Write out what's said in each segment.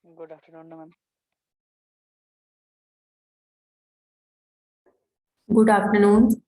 Good afternoon, ma'am. Good afternoon.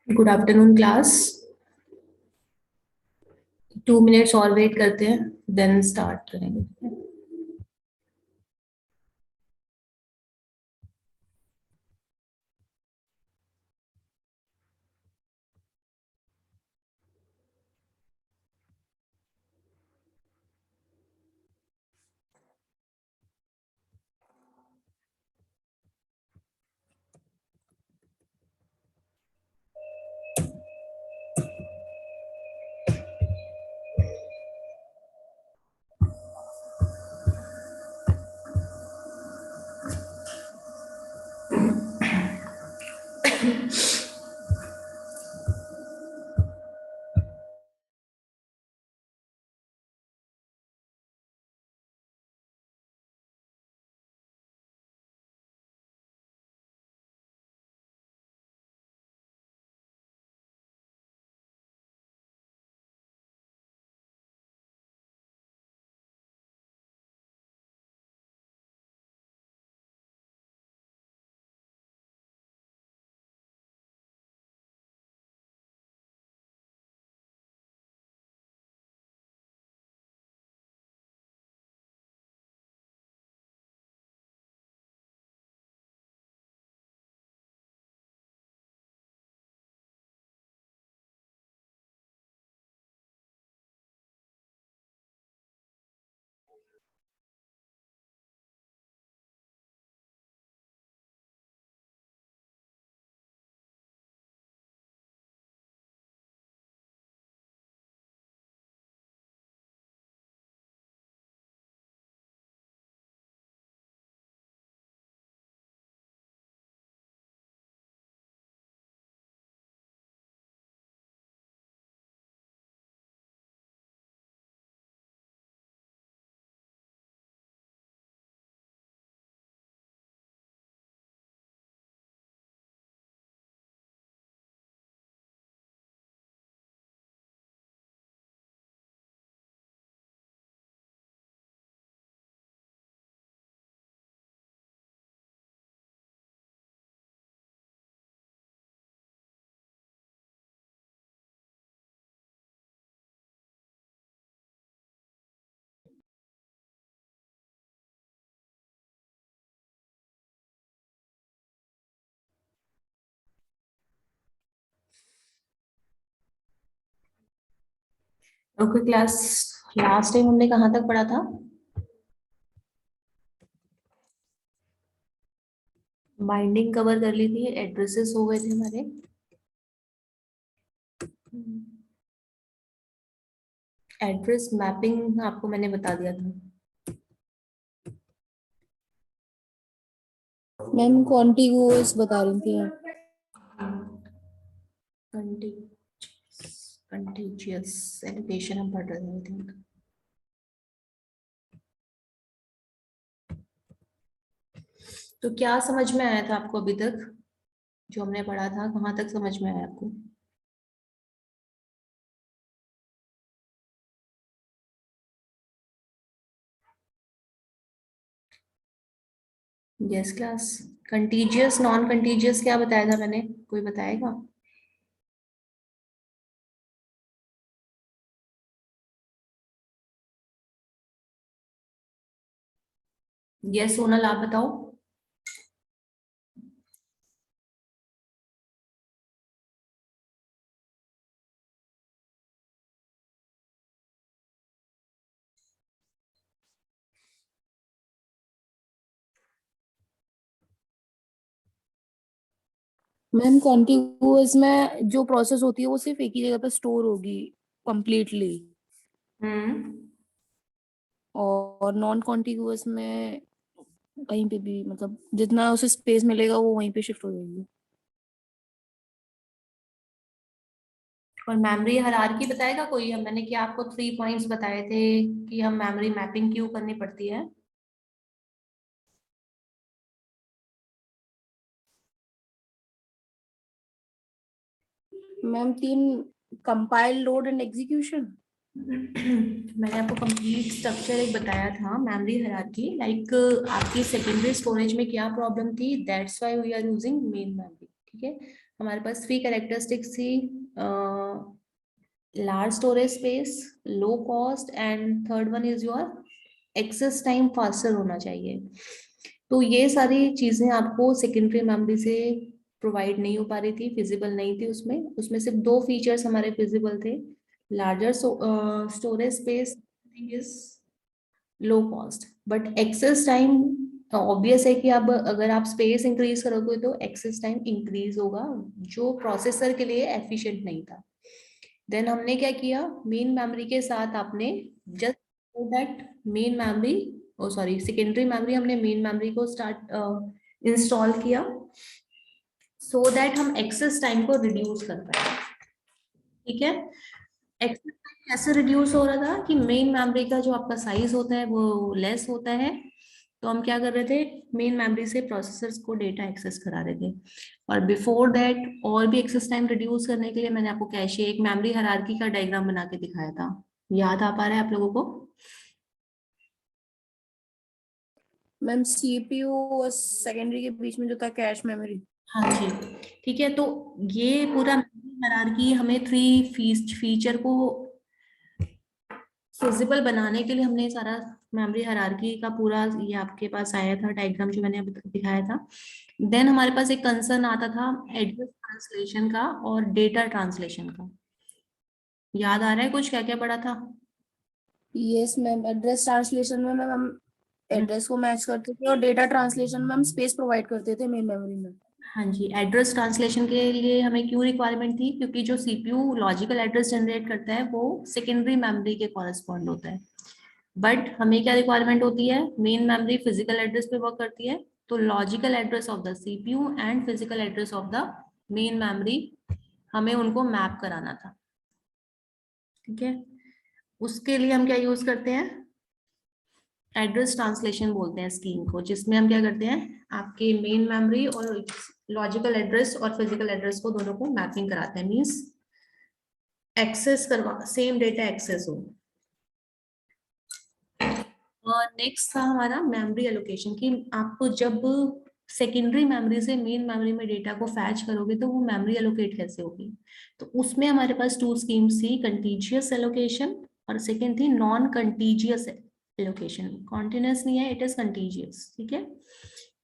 Good afternoon class. 2 minutes और wait करते हैं, then start करेंगे। ओके क्लास, लास्ट टाइम हमने कहाँ तक पढ़ा था? बाइंडिंग कवर कर ली थी, एड्रेसेस हो गए थे हमारे। एड्रेस मैपिंग आपको मैंने बता दिया था। मैम कॉन्टिगुअस बता रही थी आप। कंटीजियस एलिगेशन हम पढ़ रहे थे, I think। तो क्या समझ में आया था आपको अभी तक जो हमने पढ़ा था, कहाँ तक समझ में आया आपको? Yes class. Contiguous non contiguous क्या बताया था मैंने, कोई बताएगा? यस सोनल आप बताओ। मैम कॉन्टिगुअस में जो प्रोसेस होती है वो सिर्फ एक ही जगह पे स्टोर होगी कंप्लीटली, हम्म। और नॉन कॉन्टिगुअस में कहीं पे भी मतलब जितना उसे स्पेस मिलेगा वो वहीं पे शिफ्ट हो जाएगी। और मेमोरी हायरार्की बताएगा कोई? हम मैंने क्या आपको 3 पॉइंट्स बताए थे कि हम मेमोरी मैपिंग क्यों करनी पड़ती है। मैम तीन, कंपाइल, लोड एंड एग्जीक्यूशन। मैंने आपको कंप्लीट स्ट्रक्चर एक बताया था मेमोरी हायरार्की, लाइक आपकी सेकेंडरी स्टोरेज में क्या प्रॉब्लम थी, that's why we are using main memory. ठीक है, हमारे पास 3 कैरेक्टरिस्टिक्स थी, large storage space, low cost, and third one is your access time faster होना चाहिए। तो ये सारी चीजें आपको सेकेंडरी मेमोरी से प्रोवाइड नहीं हो पा रही थी, फिजिबल नहीं थी उसमें। उसमें सिर्फ 2 फीचर्स हमारे फिजिबल थे, larger storage space is low cost, but access time obvious है कि अब अगर आप स्पेस इंक्रीज करोगे तो एक्सेस टाइम इंक्रीज होगा, जो प्रोसेसर के लिए एफिशिएंट नहीं था। देन हमने क्या किया, मेन मेमोरी के साथ आपने just that main memory, oh sorry secondary memory, हमने मेन मेमोरी को स्टार्ट इंस्टॉल किया सो दैट हम एक्सेस टाइम को रिड्यूस कर पाए। ठीक है, एक्सेस टाइम कैसे रिड्यूस हो रहा था कि मेन मेमोरी का जो आपका साइज होता है वो लेस होता है, तो हम क्या कर रहे थे, मेन मेमोरी से प्रोसेसर्स को डेटा एक्सेस करा रहे थे। और बिफोर दैट और भी एक्सेस टाइम रिड्यूस करने के लिए मैंने आपको कैशे एक मेमोरी हायरार्की का डायग्राम बना के दिखाया था, याद आ पा रहा है आप लोगों को? मैम सीपीयू और सेकेंडरी के बीच में जो था कैश मेमोरी। हाँ जी। ठीक है, तो ये पूरा हायरार्की हमें 3 फीचर को फिजिबल बनाने के लिए हमने सारा मेमोरी हायरार्की का पूरा ये आपके पास आया था डायग्राम जो मैंने अभी तक दिखाया था। देन हमारे पास एक कंसर्न आता था एड्रेस ट्रांसलेशन का और डेटा ट्रांसलेशन का। याद आ रहा है कुछ क्या क्या पढ़ा था? यस मैम, एड्रेस ट्रांसलेशन में मैम हम हम्म, एड्रेस को मैच करते थे और डेटा ट्रांसलेशन में हम स्पेस प्रोवाइड करते थे मेन मेमोरी में। हाँ जी। एड्रेस ट्रांसलेशन के लिए हमें क्यों रिक्वायरमेंट थी, क्योंकि जो सीपीयू लॉजिकल एड्रेस जनरेट करता है वो सेकेंडरी मेमोरी के कॉरेस्पॉन्ड होता है, बट हमें क्या रिक्वायरमेंट होती है, मेन मेमोरी फिजिकल एड्रेस पे वर्क करती है, तो logical address of the CPU and physical address of the main memory हमें उनको मैप कराना था। ठीक है, उसके लिए हम क्या यूज करते हैं, एड्रेस ट्रांसलेशन बोलते हैं स्कीम को, जिसमें हम क्या करते हैं, आपके मेन मेमोरी और लॉजिकल एड्रेस और फिजिकल एड्रेस को दोनों को मैपिंग कराते हैं, मीन्स एक्सेस करवा सेम डेटा एक्सेस हो। और नेक्स्ट था हमारा मेमोरी एलोकेशन, कि आपको जब सेकेंडरी मेमोरी से मेन मेमोरी में डेटा को फैच करोगे तो वो मेमोरी एलोकेट कैसे होगी। तो उसमें हमारे पास 2 स्कीम्स थी, कंटीजियस एलोकेशन और सेकेंड थी नॉन कंटीजियस एलोकेशन। कॉन्टिन्यूस नहीं है, इट इज कंटीजियस। ठीक है,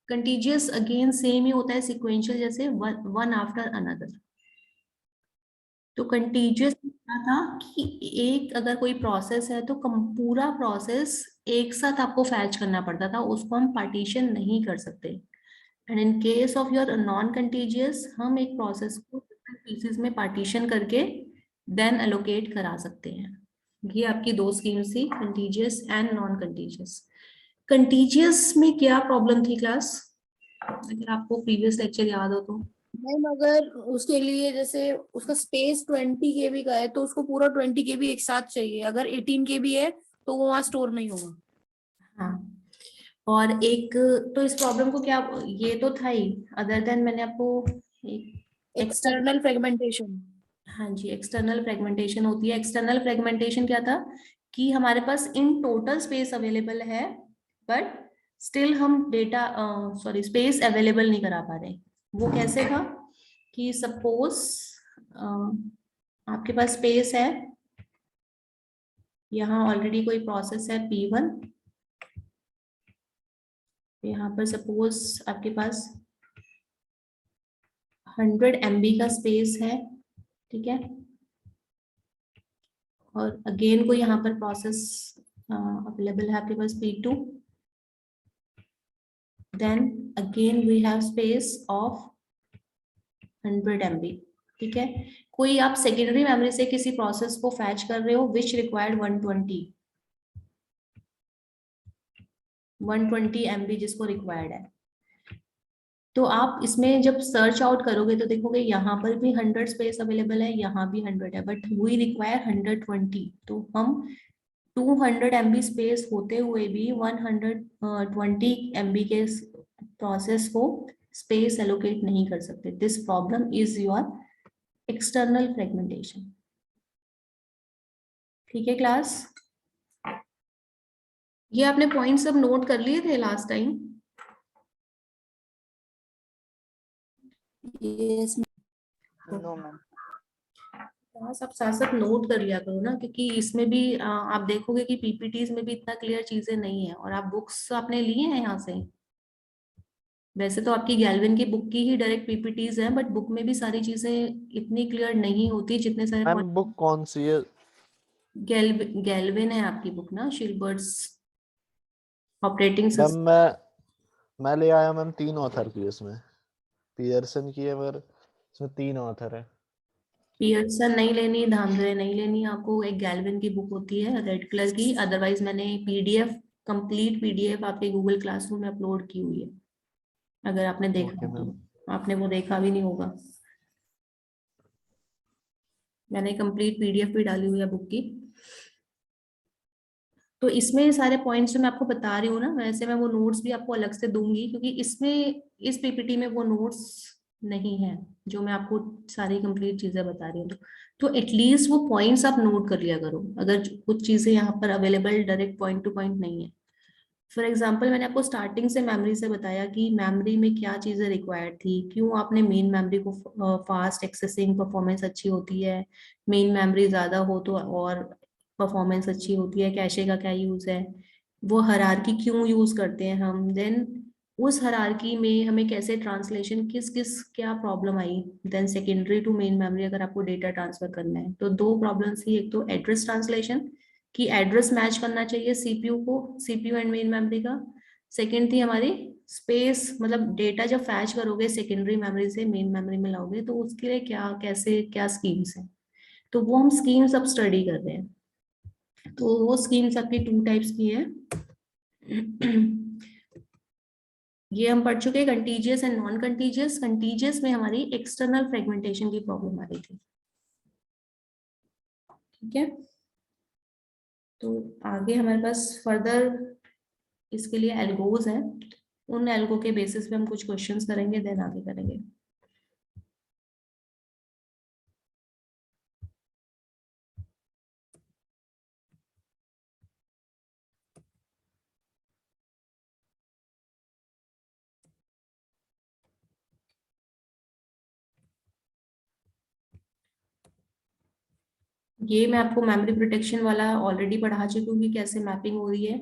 कंटीजियस अगेन सेम ही होता है सिक्वेंशियल, जैसे वन आफ्टर अनदर। तो कंटीजियस क्या था कि एक अगर कोई प्रोसेस है तो पूरा प्रोसेस एक साथ आपको फैच करना पड़ता था, उसको हम पार्टीशन नहीं कर सकते। And in case of your non contiguous हम एक प्रोसेस को डिफरेंट पीसेस में पार्टीशन करके देन एलोकेट करा सकते हैं। ये आपकी 2 स्कीम्स थी, contiguous and non contiguous. Contiguous में क्या प्रॉब्लम थी क्लास, अगर आपको प्रीवियस लेक्चर याद हो तो? मैम अगर उसके लिए जैसे उसका स्पेस 20 KB का है तो उसको पूरा 20 KB एक साथ चाहिए, अगर 18 KB है तो वो वहाँ स्टोर नहीं होगा। हाँ, और एक तो इस प्रॉब्लम को क्या, ये तो था ही, अदर देन मैंने आपको एक्सटर्नल फ्रेगमेंटेशन। हाँ जी, एक्सटर्नल फ्रेगमेंटेशन होती है। एक्सटर्नल फ्रेगमेंटेशन क्या था कि हमारे पास इन टोटल स्पेस अवेलेबल है, बट स्टिल हम डेटा सॉरी स्पेस अवेलेबल नहीं करा पा रहे। वो कैसे था कि सपोज आपके पास स्पेस है, यहाँ ऑलरेडी कोई प्रोसेस है P1, यहाँ पर सपोज आपके पास 100 MB का स्पेस है, ठीक है। और अगेन कोई यहाँ पर प्रोसेस अवेलेबल है आपके पास P2, then again we have space of 100 MB, ठीक है। कोई आप सेकेंडरी मेमोरी से किसी प्रोसेस को फैच कर रहे हो विच रिक्वायर्ड 120 MB जिसको रिक्वायर्ड है, तो आप इसमें जब सर्च आउट करोगे तो देखोगे यहाँ पर भी 100 स्पेस अवेलेबल है, यहाँ भी 100 है, बट वी रिक्वायर 120। तो हम 200 MB स्पेस होते हुए भी 120 MB के प्रोसेस को स्पेस एलोकेट नहीं कर सकते। This problem is your external fragmentation. ठीक है क्लास, ये आपने पॉइंट सब नोट कर लिए थे last time? Yes no ma'am. सब साथ साथ नोट कर लिया करो ना, क्योंकि इसमें भी आप देखोगे कि पीपीटीज में भी इतना क्लियर चीजें नहीं है, और आप बुक्स आपने लिए हैं यहाँ से। वैसे तो आपकी गैल्विन की बुक की ही डायरेक्ट पीपीटीज है, बट बुक में भी सारी चीजें इतनी क्लियर नहीं होती जितने सारे मैम बुक कौन सी है? गैल्विन है आपकी बुक ना, शिलबर्ट्स ऑपरेटिंग मैम सिस्टम। मैं ले आया मैम 3 ऑथर की, इसमें पियर्सन की है, मगर इसमें 3 ऑथर है। पियर्सन नहीं लेनी, धांधरे नहीं लेनी, आपको एक गैल्विन की बुक होती है रेड कलर की। अदरवाइज मैंने पीडीएफ, कंप्लीट पीडीएफ आपके गूगल क्लासरूम में अपलोड की हुई है, अगर आपने देखा ओके हो मैम। तो। आपने वो देखा भी नहीं होगा, मैंने कंप्लीट पीडीएफ भी डाली हुई है बुक की। तो इसमें सारे पॉइंट्स जो मैं आपको बता रही हूँ ना, वैसे मैं वो नोट्स भी आपको अलग से दूंगी, क्योंकि इसमें इस पीपीटी में वो नोट्स नहीं है जो मैं आपको सारी कंप्लीट चीजें बता रही हूँ। तो एटलीस्ट वो पॉइंट्स आप नोट कर लिया करो, अगर कुछ चीजें यहाँ पर available direct point two point नहीं है। फॉर एग्जाम्पल मैंने आपको स्टार्टिंग से मेमोरी से बताया कि मेमोरी में क्या चीजें रिक्वायर्ड थी, क्यों आपने मेन मेमोरी को फास्ट एक्सेसिंग परफॉर्मेंस अच्छी होती है, मेन मेमोरी ज्यादा हो तो और परफॉर्मेंस अच्छी होती है, कैशे का क्या यूज है, वो हायरार्की क्यों यूज करते हैं हम, देन उस हायरार्की में हमें कैसे ट्रांसलेशन, किस किस क्या प्रॉब्लम आई, then secondary to main memory अगर आपको डेटा ट्रांसफर करना है तो दो प्रॉब्लम्स थी, एक तो एड्रेस ट्रांसलेशन कि एड्रेस मैच करना चाहिए सीपीयू को, सीपीयू एंड मेन मेमोरी का। सेकेंड थी हमारी स्पेस, मतलब डेटा जब फैच करोगे सेकेंडरी मेमोरी से मेन मेमोरी में लाओगे तो उसके लिए क्या कैसे क्या स्कीम्स है, तो वो हम स्कीम्स अब स्टडी कर रहे हैं। तो वो स्कीम्स आपकी 2 टाइप्स की है। ये हम पढ़ चुके हैं, contiguous and non contiguous. Contiguous में हमारी एक्सटर्नल फ्रेगमेंटेशन की प्रॉब्लम आ रही थी, ठीक है। तो आगे हमारे पास फर्दर इसके लिए एल्गोज हैं, उन एल्गो के बेसिस पे हम कुछ क्वेश्चंस करेंगे, देन आगे करेंगे। ये मैं आपको मेमोरी प्रोटेक्शन वाला ऑलरेडी पढ़ा चुकी हूँ कि कैसे मैपिंग हो रही है।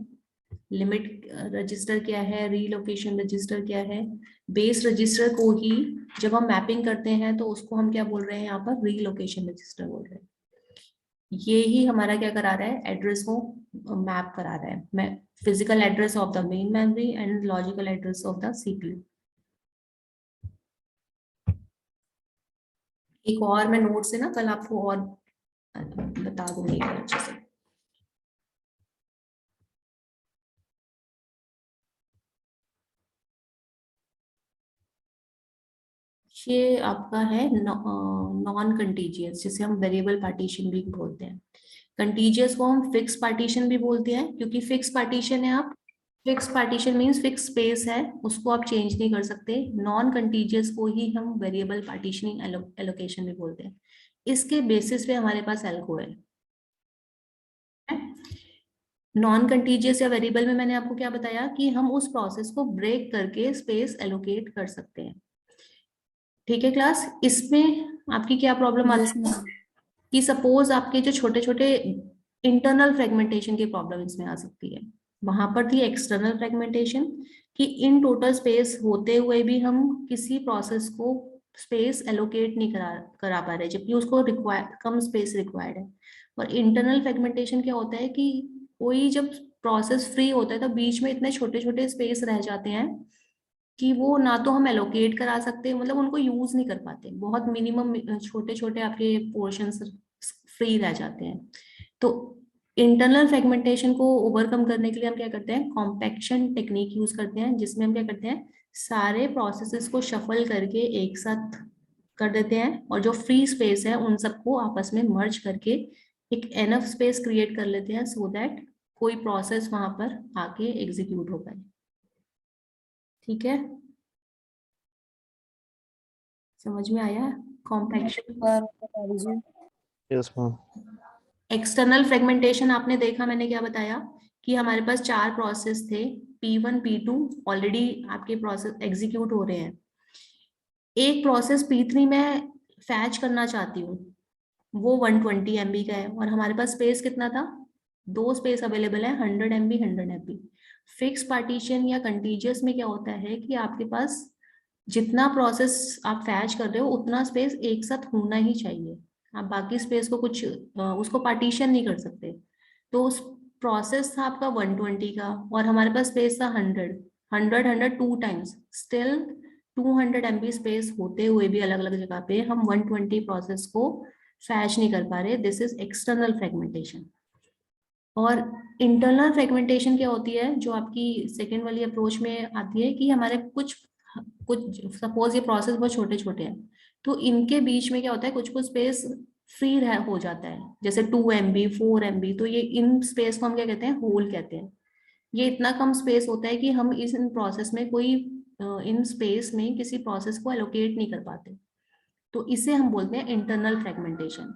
लिमिट रजिस्टर क्या है, रीलोकेशन रजिस्टर क्या है। बेस रजिस्टर को ही जब हम मैपिंग करते हैं तो उसको हम क्या बोल रहे हैं, यहाँ पर रीलोकेशन रजिस्टर बोल रहे हैं। ये ही हमारा क्या करा रहा है, एड्रेस को मैप करा रहा है, मैं physical address of the main memory and logical address of the CPU. एक और मैं नोट से ना कल आपको और बता दूंगी अच्छे से। ये आपका है नॉन कंटीजियस, जिसे हम वेरिएबल पार्टीशन भी बोलते हैं। कंटीजियस को हम फिक्स पार्टीशन भी बोलते हैं, क्योंकि फिक्स पार्टीशन है आप fix partition means fix space है, उसको आप चेंज नहीं कर सकते। नॉन कंटीजियस को ही हम वेरिएबल पार्टीशनिंग एलोकेशन भी बोलते हैं। इसके बेसिस पे हमारे पास एल्को है। नॉन कंटीजियस या वेरिएबल में मैंने आपको क्या बताया कि हम उस प्रोसेस को ब्रेक करके स्पेस एलोकेट कर सकते हैं। ठीक है क्लास, इसमें आपकी क्या प्रॉब्लम यस आती है मैम। कि सपोज आपके जो छोटे छोटे इंटरनल फ्रेगमेंटेशन की प्रॉब्लम इसमें आ सकती है। वहां पर थी एक्सटर्नल फ्रेगमेंटेशन कि इन टोटल स्पेस होते हुए भी हम किसी प्रोसेस को स्पेस एलोकेट नहीं करा पा रहे, जबकि उसको कम स्पेस रिक्वायर्ड है। और इंटरनल फ्रेगमेंटेशन क्या होता है कि कोई जब प्रोसेस फ्री होता है तो बीच में इतने छोटे छोटे स्पेस रह जाते हैं कि वो ना तो हम एलोकेट करा सकते, मतलब उनको यूज नहीं कर पाते, बहुत मिनिमम छोटे छोटे आपके पोर्शंस फ्री रह जाते हैं। तो इंटरनल फ्रेगमेंटेशन को ओवरकम करने के लिए हम क्या करते हैं, कॉम्पैक्शन टेक्निक यूज करते हैं, जिसमें हम क्या करते हैं, सारे प्रोसेसेस को शफल करके एक साथ कर देते हैं और जो फ्री स्पेस है उन सबको आपस में मर्ज करके एक एनफ स्पेस क्रिएट कर लेते हैं सो दैट कोई प्रोसेस वहां पर आके एग्जीक्यूट हो पाए। ठीक है, समझ में आया कॉम्पैक्शन? पर बता दीजिए। Yes ma'am. एक्सटर्नल फ्रेगमेंटेशन आपने देखा, मैंने क्या बताया कि हमारे पास 4 प्रोसेस थे, P1 P2 ऑलरेडी आपके प्रोसेस एग्जीक्यूट हो रहे हैं। एक प्रोसेस P3 में फैच करना चाहती हूँ, वो 120 MB का है और हमारे पास स्पेस कितना था, 2 स्पेस अवेलेबल है, 100 MB 100 MB। फिक्स पार्टीशन या कंटीजियस में क्या होता है कि आपके पास जितना प्रोसेस आप फैच कर रहे हो उतना स्पेस एक साथ होना ही चाहिए, आप बाकी स्पेस को कुछ उसको पार्टीशन नहीं कर सकते। तो उस प्रोसेस था आपका 120 का और हमारे पास स्पेस था 100 two times, still 200 MB space होते हुए भी अलग अलग जगह पे हम 120 प्रोसेस को फैच नहीं कर पा रहे, दिस इज एक्सटर्नल फ्रेगमेंटेशन। और इंटरनल फ्रेगमेंटेशन क्या होती है, जो आपकी सेकेंड वाली अप्रोच में आती है कि हमारे कुछ कुछ सपोज ये प्रोसेस बहुत छोटे छोटे हैं तो इनके बीच में क्या होता है, कुछ कुछ स्पेस फ्री हो जाता है, जैसे 2 MB 4 MB, तो ये इन स्पेस को हम क्या कहते हैं, होल कहते हैं। ये इतना कम स्पेस होता है कि हम इस इन प्रोसेस में कोई इन स्पेस में किसी प्रोसेस को एलोकेट नहीं कर पाते, तो इसे हम बोलते हैं इंटरनल फ्रेगमेंटेशन।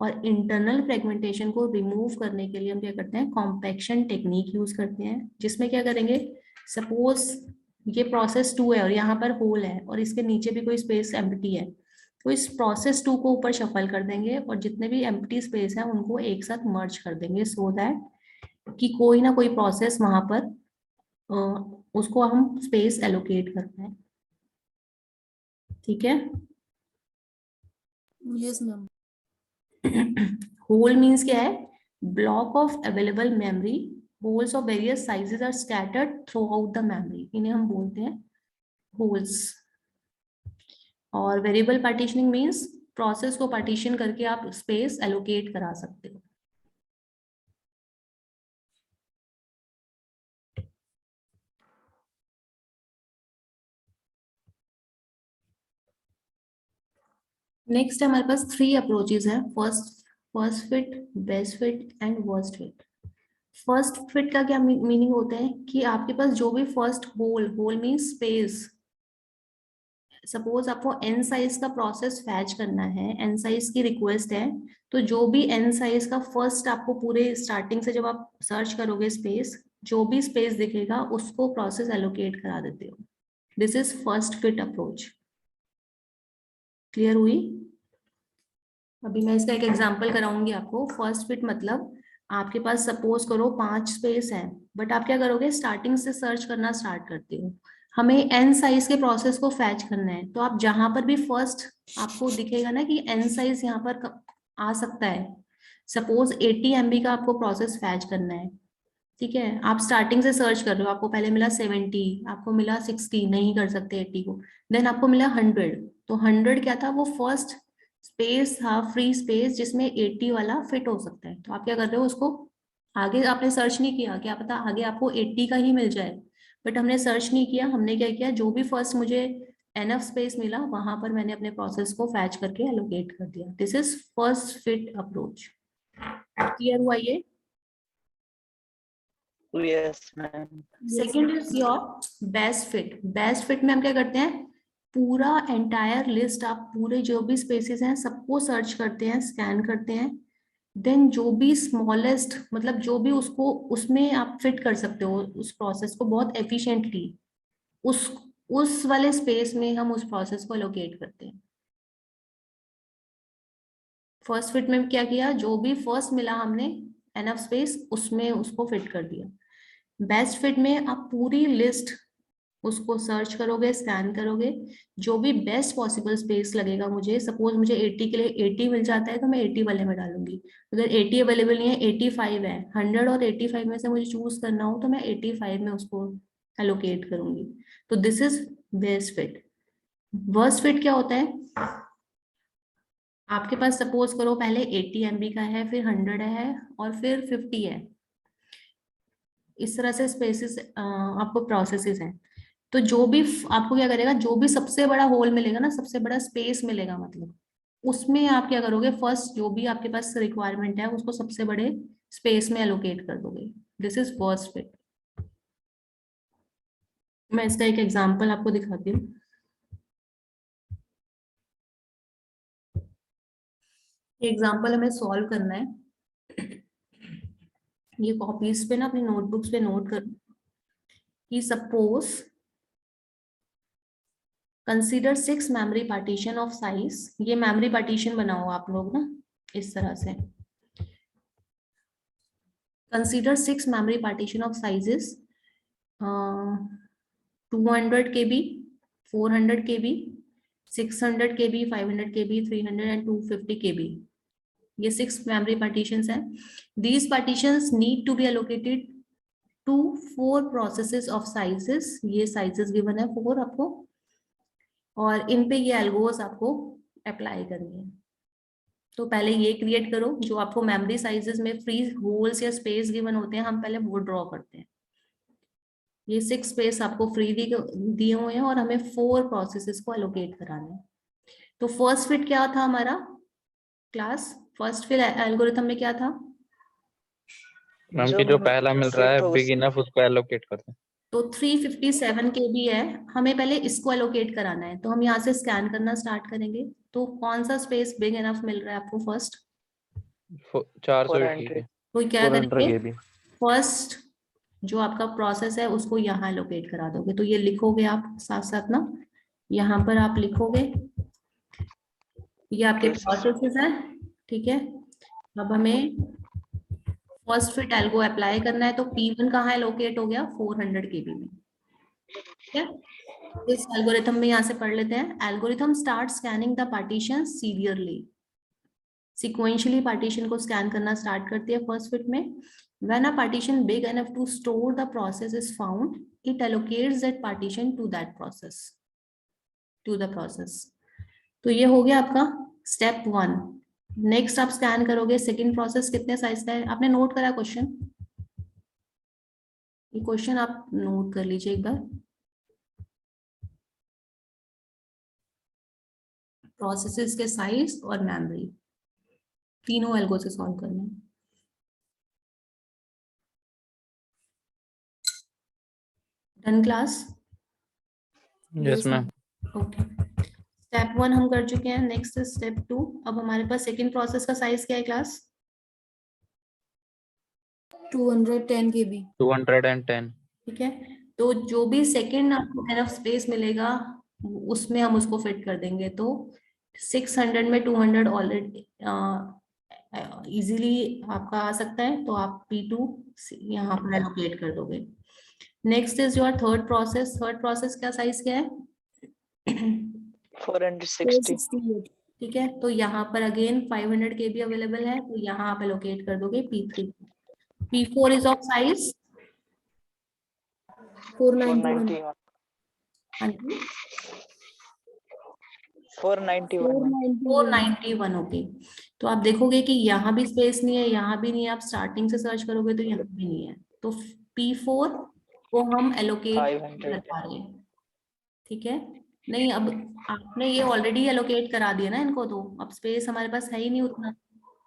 और इंटरनल फ्रेगमेंटेशन को रिमूव करने के लिए हम क्या करते हैं, कॉम्पैक्शन टेक्निक यूज करते हैं, जिसमें क्या करेंगे, सपोज ये प्रोसेस 2 है और यहाँ पर होल है और इसके नीचे भी कोई स्पेस एम्प्टी है, तो इस प्रोसेस 2 को ऊपर शफल कर देंगे और जितने भी एम्प्टी स्पेस है उनको एक साथ मर्ज कर देंगे सो दैट कि कोई ना कोई प्रोसेस वहां पर उसको हम स्पेस एलोकेट कर पाए। ठीक है, यस मैम। होल मीन्स क्या है, block of available memory, holes of various sizes are scattered throughout the memory, इन्हें हम बोलते हैं होल्स। और वेरिएबल पार्टीशनिंग मीन्स प्रोसेस को पार्टीशन करके आप स्पेस एलोकेट करा सकते हो। नेक्स्ट हमारे पास 3 अप्रोचेस है, first fit, best fit and worst fit. First fit का क्या मीनिंग होता है कि आपके पास जो भी first hole means space, suppose आपको एन साइज का प्रोसेस फैच करना है, एन साइज की रिक्वेस्ट है, तो जो भी एन साइज का फर्स्ट आपको पूरे स्टार्टिंग से जब आप सर्च करोगे स्पेस, जो भी स्पेस दिखेगा उसको प्रोसेस एलोकेट करा देते हो, this is first fit approach. Clear हुई? अभी मैं इसका एक एग्जांपल कराऊंगी आपको। फर्स्ट फिट मतलब आपके पास सपोज करो 5 स्पेस है, बट आप क्या करोगे, स्टार्टिंग से सर्च करना स्टार्ट करते हो, हमें एन साइज के प्रोसेस को फैच करना है, तो आप जहां पर भी फर्स्ट आपको दिखेगा ना कि एन साइज यहाँ पर आ सकता है, सपोज 80 MB का आपको प्रोसेस फैच करना है, ठीक है, आप स्टार्टिंग से सर्च कर रहे हो, आपको पहले मिला 70, आपको मिला 60, नहीं कर सकते 80 को, देन आपको मिला 100, तो 100 क्या था, वो फर्स्ट स्पेस था, फ्री स्पेस जिसमें 80 वाला फिट हो सकता है, तो आप क्या कर रहे हो, उसको आगे आपने सर्च नहीं किया, क्या पता आगे आपको 80 का ही मिल जाए, बट हमने सर्च नहीं किया, हमने क्या किया, जो भी फर्स्ट मुझे एनफ स्पेस मिला वहां पर मैंने अपने प्रोसेस को फैच करके एलोकेट कर दिया, this is first fit approach. Clear हुआ ये? Yes, ma'am. Second is your best fit. Best fit में हम क्या करते हैं, पूरा एंटायर लिस्ट, आप पूरे जो भी स्पेसेस हैं सबको सर्च करते हैं, स्कैन करते हैं, देन जो भी स्मॉलेस्ट, मतलब जो भी उसको उसमें आप फिट कर सकते हो उस प्रोसेस को बहुत एफिशिएंटली, उस वाले स्पेस में हम उस प्रोसेस को एलोकेट करते हैं। फर्स्ट फिट में क्या किया, जो भी फर्स्ट मिला हमने एनफ स्पेस उसमें उसको फिट कर दिया। बेस्ट फिट में आप पूरी लिस्ट उसको सर्च करोगे, स्कैन करोगे, जो भी बेस्ट पॉसिबल स्पेस लगेगा मुझे, सपोज मुझे 80 के लिए 80 मिल जाता है तो मैं 80 वाले में डालूंगी। अगर 80 अवेलेबल नहीं है, 85 है, 100 और 85 में से मुझे चूज करना हो तो मैं 85 में उसको एलोकेट करूंगी। तो this is best fit. Worst fit क्या होता है, आपके पास सपोज करो पहले 80 MB का है, फिर 100 है और फिर 50 है, इस तरह से स्पेसेस आपको प्रोसेसेस हैं। तो जो भी आपको क्या करेगा, जो भी सबसे बड़ा होल मिलेगा ना, सबसे बड़ा स्पेस मिलेगा, मतलब उसमें आप क्या करोगे, फर्स्ट जो भी आपके पास रिक्वायरमेंट है उसको सबसे बड़े स्पेस में एलोकेट कर दोगे। This is worst fit. मैं इसका एक एग्जांपल आपको दिखाती हूँ। एग्जांपल हमें सॉल्व करना है, ये कॉपीज पे ना अपनी नोटबुक्स पे नोट करो कि suppose consider 6 memory partition of size, ये मेमोरी पार्टीशन बनाओ आप लोग ना इस तरह से। Consider 6 memory partition of sizes 200 KB, 400 KB, 600 KB, 500 KB, 300 and 250 KB। ये 6 मेमोरी पार्टीशंस हैं। These partitions need to be allocated to 4 processes of sizes। ये sizes given है 4 आपको, और इन पे ये एल्गोस आपको अप्लाई करनी है। तो पहले ये क्रिएट करो, जो आपको मेमोरी साइजेस में फ्री होल्स या स्पेस गिवन होते हैं हम पहले वो ड्रॉ करते हैं। ये 6 स्पेस आपको फ्री दिए हुए हैं और हमें 4 प्रोसेसेस को एलोकेट कराना है। तो फर्स्ट फिट क्या था हमारा क्लास, फर्स्ट फिट एल्गोरिथम में क्या था, मैम कि जो पहला मिल रहा है बिग फिट इनफ उसको एलोकेट करते हैं। तो 357 KB है, हमें पहले इसको एलोकेट कराना है। तो हम यहाँ से स्कैन करना स्टार्ट करेंगे। तो कौन सा स्पेस बिग इनफ मिल रहा है आपको फर्स्ट, 480 के। तो क्या 400 करेंगे, KB। फर्स्ट जो आपका प्रोसेस है उसको यहाँ एलोकेट करा दोगे। तो ये लिखोगे आप साथ साथ ना, यहाँ पर आप लिखोगे, ये आपके प्रोसेसेस है, ठीक है। अब हमें फर्स्ट फिट एल्गो अप्लाई करना है, तो P1 कहाँ एलोकेट हो गया, 400 KB में, ठीक है। इस एल्गोरिथम में यहाँ से पढ़ लेते हैं। Algorithm start scanning the partition serially, sequentially partition को स्कैन करना स्टार्ट करती है फर्स्ट फिट में। When a partition big enough to store the process is found, it allocates that partition to that process, to the process। तो ये हो गया आपका स्टेप 1। नेक्स्ट आप स्कैन करोगे सेकंड प्रोसेस कितने साइज का है, आपने नोट करा क्वेश्चन, ये क्वेश्चन आप नोट कर लीजिए एक बार। प्रोसेसेस के साइज और मेमोरी तीनों एल्गो से सॉल्व करना है। Done class? Yes ma'am. Okay, step 1 हम कर चुके हैं, नेक्स्ट स्टेप 2। अब हमारे पास सेकंड प्रोसेस का साइज क्या है क्लास, 210 KB। 210। ठीक है। तो जो भी सेकंड आपको एनफ स्पेस मिलेगा उसमें हम उसको फिट कर देंगे। तो 600 में 200 ऑलरेडी इजीली आपका आ सकता है, तो आप P2 यहाँ पर एलोकेट कर दोगे। Next is your third process. Third process का साइज क्या है, 460। ठीक है। तो यहाँ पर अगेन 500 KB अवेलेबल है, तो यहाँ आप एलोकेट कर दोगे P3। P4 is of size 491। 491। Okay. तो आप देखोगे कि यहाँ भी स्पेस नहीं है, यहाँ भी नहीं है, आप स्टार्टिंग से सर्च करोगे तो यहाँ भी नहीं है। तो P4 को हम एलोकेट 500 कर पा रहे हैं, ठीक है। नहीं, अब आपने ये ऑलरेडी एलोकेट करा दिया ना इनको, तो अब स्पेस हमारे पास है ही नहीं उतना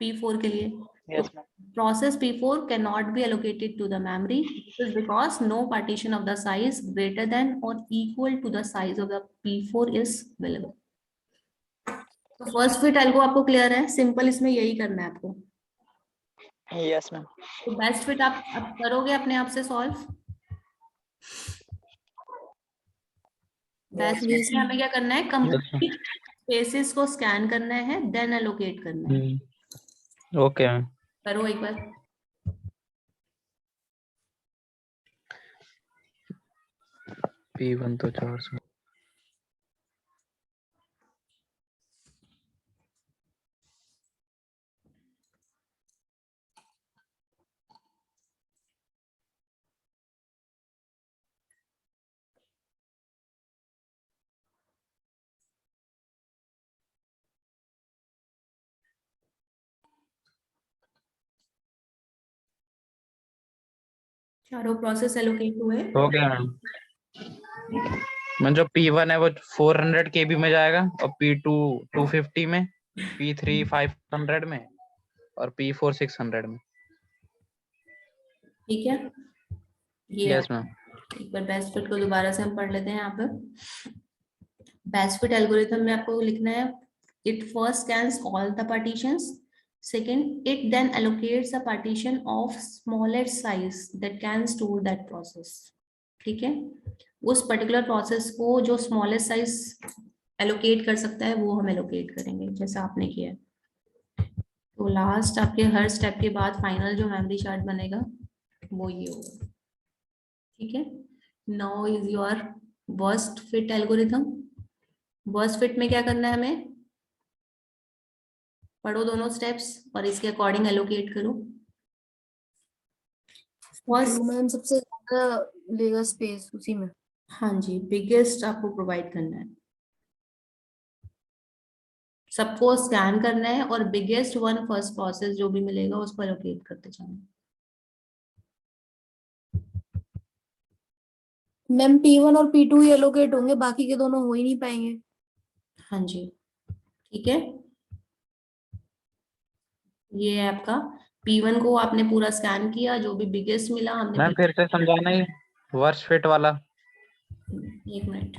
P4 के लिए। Yes, ma'am. Process P4 cannot be allocated to the memory. This is because no partition of the size greater than or equal to the size of the P4 is available. तो first fit algo आपको clear है, simple इसमें यही करना है आपको. Yes, ma'am. तो best fit आप करोगे अपने आप से सॉल्व. बेस्ट Yes, फिट में हमें क्या करना है, Yes, कंप्लीट स्पेसेस को स्कैन करना है, देन एलोकेट करना है. Okay ma'am. करो एक बार. P1 तो 400. चारों प्रोसेस एलोकेट हुए. हो गया मैम. मैं जो P1 है वो 400 KB में जाएगा और P2 250 में, P3 500 में और P4 600 में. ठीक है, ये यस मैम. एक बार बेस्ट फिट को दोबारा से हम पढ़ लेते हैं. यहाँ पे बेस्ट फिट एल्गोरिथम में आपको लिखना है, it first scans all the partitions. Second, it then allocates a partition of smallest size that can store that process. ठीक है, उस पर्टिकुलर प्रोसेस को जो स्मॉलेस्ट साइज एलोकेट कर सकता है वो हम एलोकेट करेंगे, जैसा आपने किया. तो लास्ट आपके हर स्टेप के बाद फाइनल जो मेमोरी चार्ट बनेगा वो ये होगा. ठीक है, now is your worst fit algorithm. Worst fit में क्या करना है हमें, पढ़ो दोनों स्टेप्स और इसके अकॉर्डिंग एलोकेट करो. फर्स्ट, मैम सबसे ज्यादा लेगा स्पेस उसी में. हाँ जी, बिगेस्ट आपको प्रोवाइड करना है, सबको स्कैन करना है और बिगेस्ट वन फर्स्ट प्रोसेस जो भी मिलेगा उसको एलोकेट करते जाना. मैम P1 और P2 ही एलोकेट होंगे, बाकी के दोनों हो ही नहीं पाएंगे. हाँ जी, ठीक है, ये है आपका P1 को आपने पूरा स्कैन किया, जो भी बिगेस्ट मिला हमने. मैम फिर से समझाना ही वर्स्ट फिट वाला. एक minute.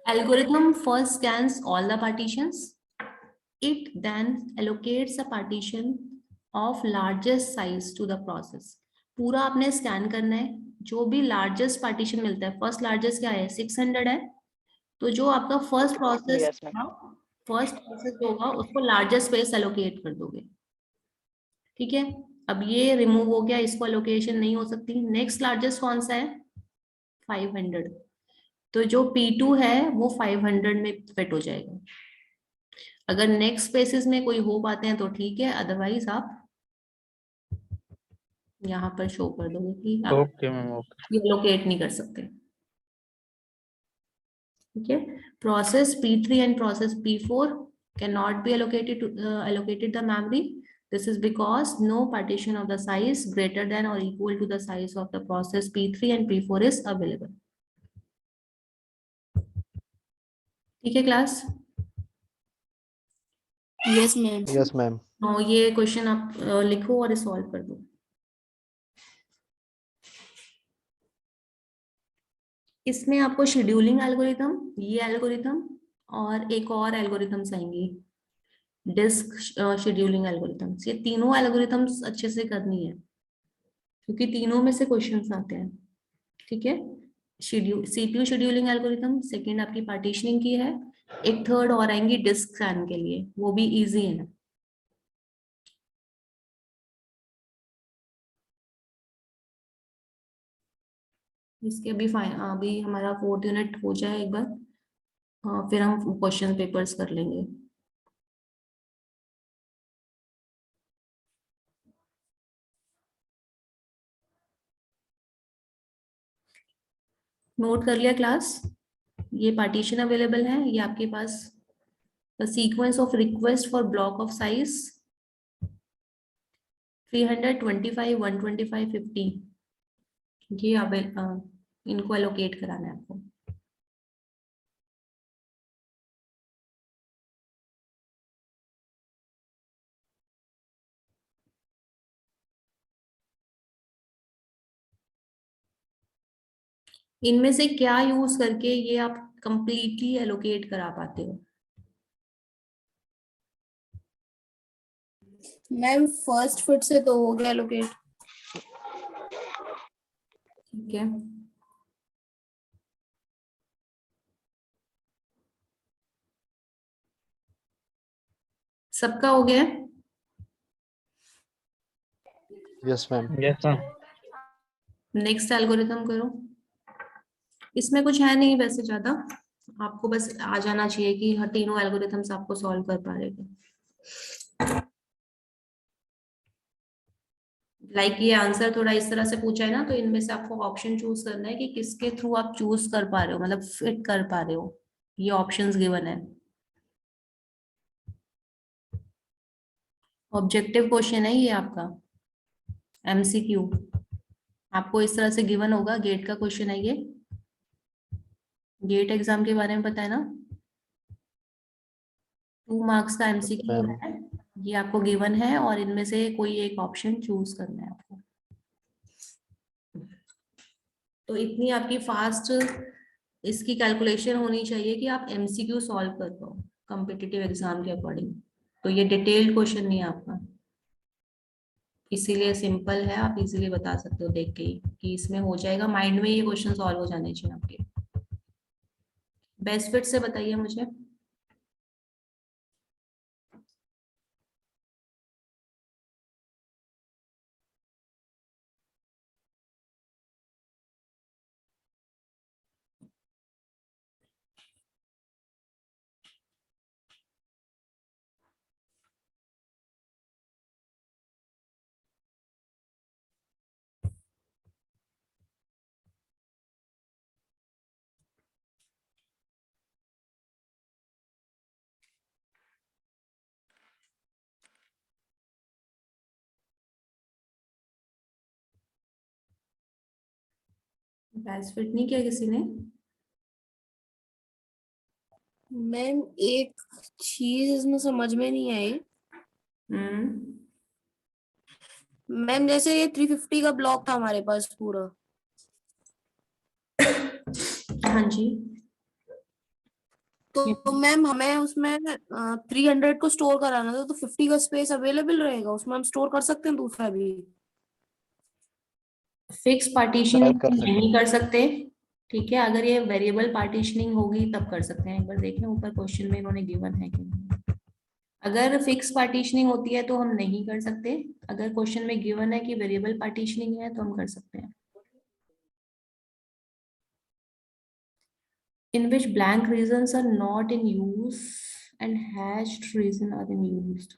Algorithm first scans all the partitions. It then allocates a partition of largest size to the process. पूरा आपने स्कैन करना है, जो भी लार्जेस्ट पार्टीशन मिलता है. फर्स्ट लार्जेस्ट क्या है, 600 है. तो जो आपका फर्स्ट प्रोसेस Yes, ma'am. होगा उसको लार्जेस्ट स्पेस एलोकेट कर दोगे. ठीक है, अब ये रिमूव हो गया, इसको एलोकेशन नहीं हो सकती. नेक्स्ट लार्जेस्ट कौन सा है, 500. तो जो P2 है वो 500 में फिट हो जाएगा. अगर नेक्स्ट स्पेसिस में कोई हो पाते हैं तो ठीक है, अदरवाइज आप यहाँ पर शो कर दोगे कि आप ओके मैम. ओके. एलोकेट नहीं कर सकते. ठीक है, process P3 and process P4 cannot be allocated the memory. This is because no partition of the size greater than or equal to the size of the process P3 and P4 is available. ठीक है class. Yes ma'am. Yes ma'am. ये question आप लिखो और solve कर दो. इसमें आपको शेड्यूलिंग एल्गोरिथम, ये एल्गोरिथम और एक और एल्गोरिथम्स आएंगी, डिस्क शेड्यूलिंग एल्गोरिथम्स. ये तीनों एल्गोरिथम्स अच्छे से करनी है क्योंकि तीनों में से क्वेश्चंस आते हैं. ठीक है, सीपीयू शेड्यूलिंग एल्गोरिथम, सेकंड आपकी पार्टीशनिंग की है, एक थर्ड और आएंगी डिस्क स्कैन के लिए, वो भी इजी है. इसके अभी हमारा 4th यूनिट हो जाए एक बार, फिर हम क्वेश्चन पेपर्स कर लेंगे. नोट कर लिया क्लास, ये पार्टीशन अवेलेबल है, ये आपके पास the sequence of request for block of size 300, 25, 125, 50. ये इनको एलोकेट कराना है आपको. इनमें से क्या यूज करके ये आप कंप्लीटली एलोकेट करा पाते हो? मैम फर्स्ट फिट से तो हो गया लोकेट। ठीक है, सबका हो गया? Yes ma'am. Yes sir. Next algorithm करो। इसमें कुछ है नहीं वैसे ज्यादा, आपको बस आ जाना चाहिए कि हर तीनों एल्गोरिथम्स आपको सॉल्व कर पा रहे थे। लाइक ये आंसर थोड़ा इस तरह से पूछा है ना, तो इनमें से आपको ऑप्शन चूज करना है कि किसके थ्रू आप चूज कर पा रहे हो, मतलब फिट कर पा रहे हो। ये ऑप्शंस गिवन है। ऑब्जेक्टिव क्वेश्चन है ये आपका, एमसीक्यू। आपको इस तरह से गिवन होगा, गेट का क्वेश्चन है ये। गेट एग्जाम के बारे में पता है ना, 2 मार्क्स का एमसीक्यू मैम है। ये आपको गिवन है और इनमें से कोई एक ऑप्शन चूज करना है आपको। तो इतनी आपकी फास्ट इसकी कैलकुलेशन होनी चाहिए कि आप एमसीक्यू सॉल्व कर पाओ कॉम्पिटिटिव एग्जाम के अकॉर्डिंग। तो ये डिटेल्ड क्वेश्चन नहीं है आपका, इसीलिए सिंपल है, आप इजीली बता सकते हो देख के ही कि इसमें हो जाएगा। माइंड में ये क्वेश्चन सॉल्व हो जाने चाहिए आपके। बेस्ट फिट से बताइए मुझे। बेस्ट फिट नहीं किया किसी ने? मैम एक चीज इसमें समझ में नहीं आई। हम्म, मैम जैसे ये 350 का ब्लॉक था हमारे पास पूरा, हाँ जी। तो मैम हमें उसमें 300 को स्टोर कराना था, तो 50 का स्पेस अवेलेबल रहेगा उसमें, हम स्टोर कर सकते हैं दूसरा भी। फिक्स पार्टीशन शायद कर सकते नहीं कर सकते, ठीक है। अगर ये वेरिएबल पार्टीशनिंग होगी तब कर सकते हैं। एक बार देखें ऊपर क्वेश्चन में इन्होंने गिवन है कि नहीं। अगर फिक्स पार्टीशनिंग होती है तो हम नहीं कर सकते, अगर क्वेश्चन में गिवन है कि वेरिएबल पार्टीशनिंग है तो हम कर सकते हैं। In which blank regions are not in use and hashed region are in used.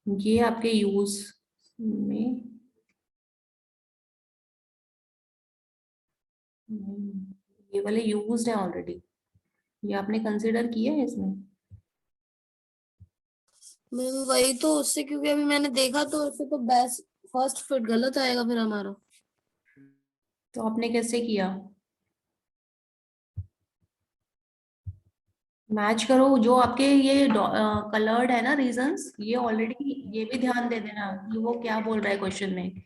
ये आपके यूज में ये वाले यूज्ड है ऑलरेडी, ये आपने कंसिडर किया है इसमें? मैम वही तो, उससे क्योंकि अभी मैंने देखा तो उससे तो बेस्ट फर्स्ट फिट गलत आएगा फिर हमारा। तो आपने कैसे किया? मैच करो जो आपके ये कलर्ड है ना रीजंस, ये ऑलरेडी, ये भी ध्यान दे देना कि वो क्या बोल रहा है क्वेश्चन में।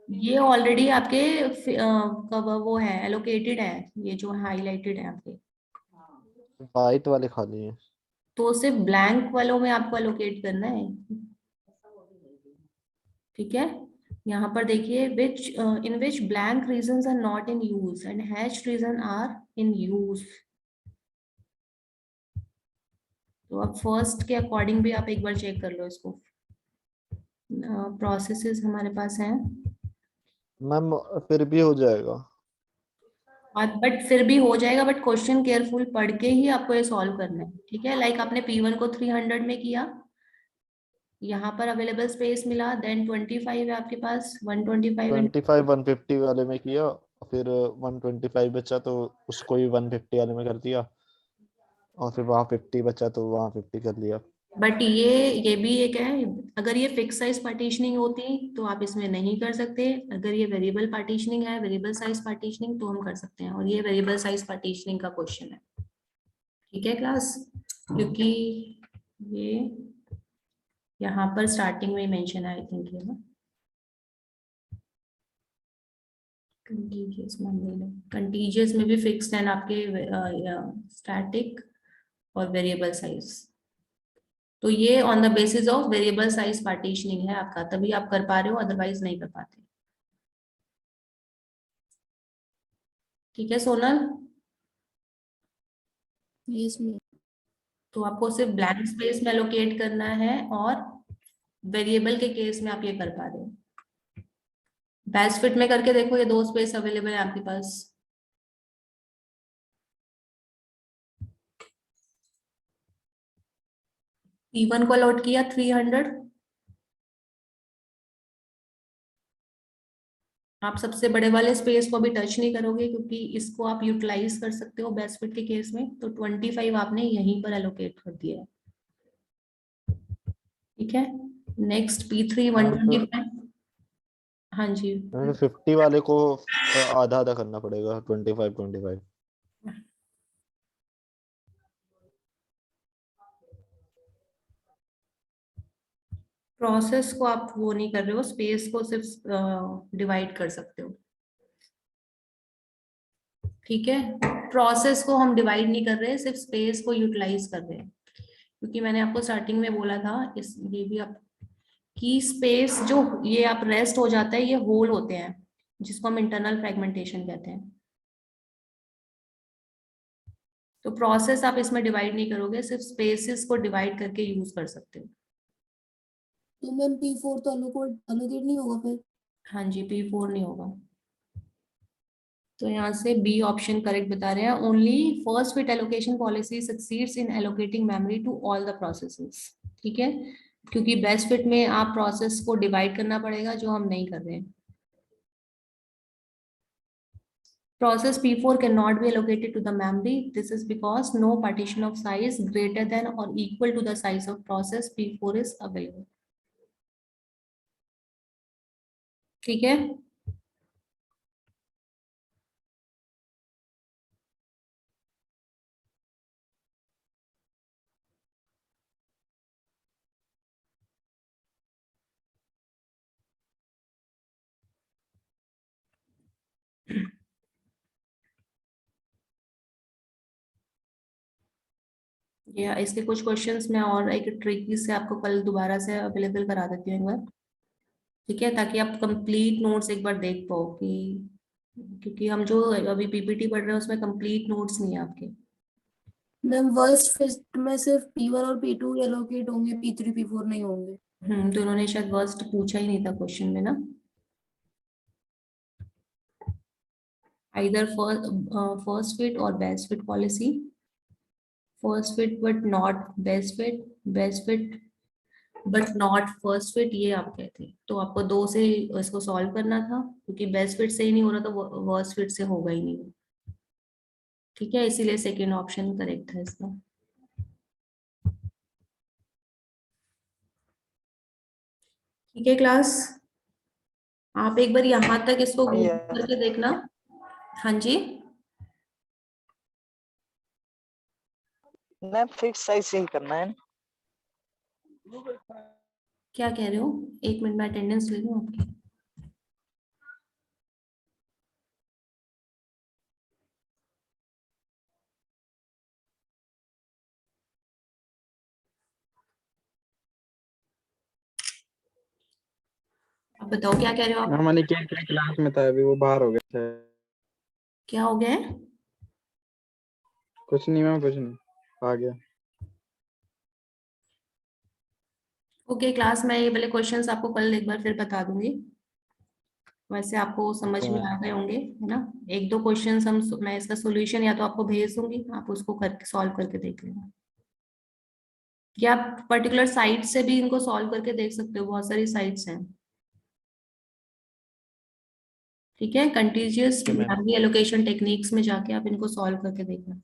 ये ऑलरेडी आपके कब वो है एलोकेटेड है, ये जो हाईलाइटेड है आपके। वाइट वाले खाली हैं। तो सिर्फ ब्लैंक वालों में आपको एलोकेट करना है, ठीक है। यहाँ पर देखिए which in which blank regions are not in use and hashed region are in use. तो अब फर्स्ट के अकॉर्डिंग भी आप एक बार चेक कर लो इसको। प्रोसेसेस हमारे पास हैं, मैम फिर भी हो जाएगा। और बट फिर भी हो जाएगा, बट क्वेश्चन केयरफुल पढ़ के ही आपको ये सॉल्व करना है, ठीक है। लाइक आपने P1 को 300 में किया, यहाँ पर अवेलेबल स्पेस मिला, देन 25 है आपके पास, 125 एंड 25 150 वाले में किया, फिर 125 बचा तो उसको ही 150 वाले में कर दिया, और फिर वहां 50 बचा तो वहां 50 कर लिया। बट ये भी एक है, अगर ये फिक्स साइज पार्टीशनिंग होती तो आप इसमें नहीं कर सकते। अगर ये वेरिएबल पार्टीशनिंग है, वेरिएबल साइज पार्टीशनिंग, तो हम कर सकते हैं, और ये वेरिएबल साइज पार्टीशनिंग का क्वेश्चन है, ठीक है क्लास। क्योंकि ये यहाँ पर स्टार्टिंग में मेंशन है, आई थिंक ये ना। कंटीजियस कंटीजियस में भी फिक्स्ड एंड आपके स्टैटिक और वेरिएबल साइज। तो ये on the basis of variable size partitioning है आपका, तभी आप कर पा रहे हो, अदरवाइज नहीं कर पाते। ठीक है सोनल? Yes ma'am. तो आपको सिर्फ ब्लैंक स्पेस में एलोकेट करना है और वेरिएबल के केस में आप ये कर पा रहे हो। बेस्ट फिट में करके देखो, ये 2 स्पेस अवेलेबल है आपके पास। P1 को अलॉट किया 300, आप सबसे बड़े वाले स्पेस को अभी टच नहीं करोगे क्योंकि इसको आप यूटिलाइज कर सकते हो बेस्ट फिट के केस में। तो 25 आपने यहीं पर एलोकेट कर दिया है। ठीक है, नेक्स्ट P3 125। हाँ जी, 50 वाले को आधा आधा करना पड़ेगा, 25 प्रोसेस को आप वो नहीं कर रहे हो, स्पेस को सिर्फ डिवाइड कर सकते हो। ठीक है, प्रोसेस को हम डिवाइड नहीं कर रहे, सिर्फ स्पेस को यूटिलाइज कर रहे हैं। क्योंकि मैंने आपको स्टार्टिंग में बोला था इस ये भी आप की स्पेस जो ये आप रेस्ट हो जाता है, ये होल होते हैं जिसको हम इंटरनल फ्रेगमेंटेशन कहते हैं। तो प्रोसेस आप इसमें डिवाइड नहीं करोगे, सिर्फ स्पेसेस को डिवाइड करके यूज कर सकते हो। तो मैम P4 तो एलोकेट नहीं होगा फिर? हाँ जी, P4 नहीं होगा। तो यहाँ से बी ऑप्शन करेक्ट बता रहे हैं। Only first fit allocation policy succeeds in allocating memory to all the processes. ठीक है, क्योंकि बेस्ट फिट में आप प्रोसेस को डिवाइड करना पड़ेगा, जो हम नहीं कर रहे हैं। Process P4 cannot be allocated to the memory. This is because no partition of size greater than or equal to the size of process P4 is available. ठीक है, या इसके कुछ क्वेश्चंस मैं और एक ट्रिकी से आपको कल दोबारा से अवेलेबल करा देती हूँ एक बार। ठीक है, ताकि आप कंप्लीट नोट्स एक बार देख पाओ कि, क्योंकि हम जो अभी पीपीटी पढ़ रहे हैं उसमें कंप्लीट नोट्स नहीं है आपके। मैम वर्स्ट फिट में सिर्फ P1 और P2 एलोकेट होंगे, P3 P4 नहीं होंगे। तो उन्होंने शायद वर्स्ट पूछा ही नहीं था क्वेश्चन में ना। either first fit or best fit policy, first fit but not best fit, best fit but not first fit, ये आप कहते हैं। तो आपको 2 से इसको सॉल्व करना था, क्योंकि बेस्ट फिट से ही नहीं हो रहा तो वर्स्ट फिट से होगा ही नहीं। ठीक है, इसीलिए सेकेंड ऑप्शन करेक्ट है इसका। ठीक है क्लास, आप एक बार यहाँ तक इसको करके देखना। हाँ जी, मैं फिक्स साइज ही करना है। क्या कह रहे हो? 1 मिनट में अटेंडेंस ले लूं आपकी। आप बताओ क्या कह रहे हो आप? मैम अनिकेत के क्लास में था, अभी वो बाहर हो गया था। क्या हो गया है? कुछ नहीं मैम, कुछ नहीं, आ गया। ओके क्लास, मैं ये वाले क्वेश्चंस आपको कल एक बार फिर बता दूंगी। वैसे आपको समझ में आ गए होंगे, है ना? 1-2 क्वेश्चंस मैं इसका सॉल्यूशन या तो आपको भेज दूंगी, आप उसको करके सॉल्व करके देख लेना, या आप पर्टिकुलर साइट से भी इनको सॉल्व करके देख सकते हो, बहुत सारी साइट्स हैं। ठीक है, कंटीजियस मेमोरी एलोकेशन टेक्निक्स में जाके आप इनको सॉल्व करके देखना।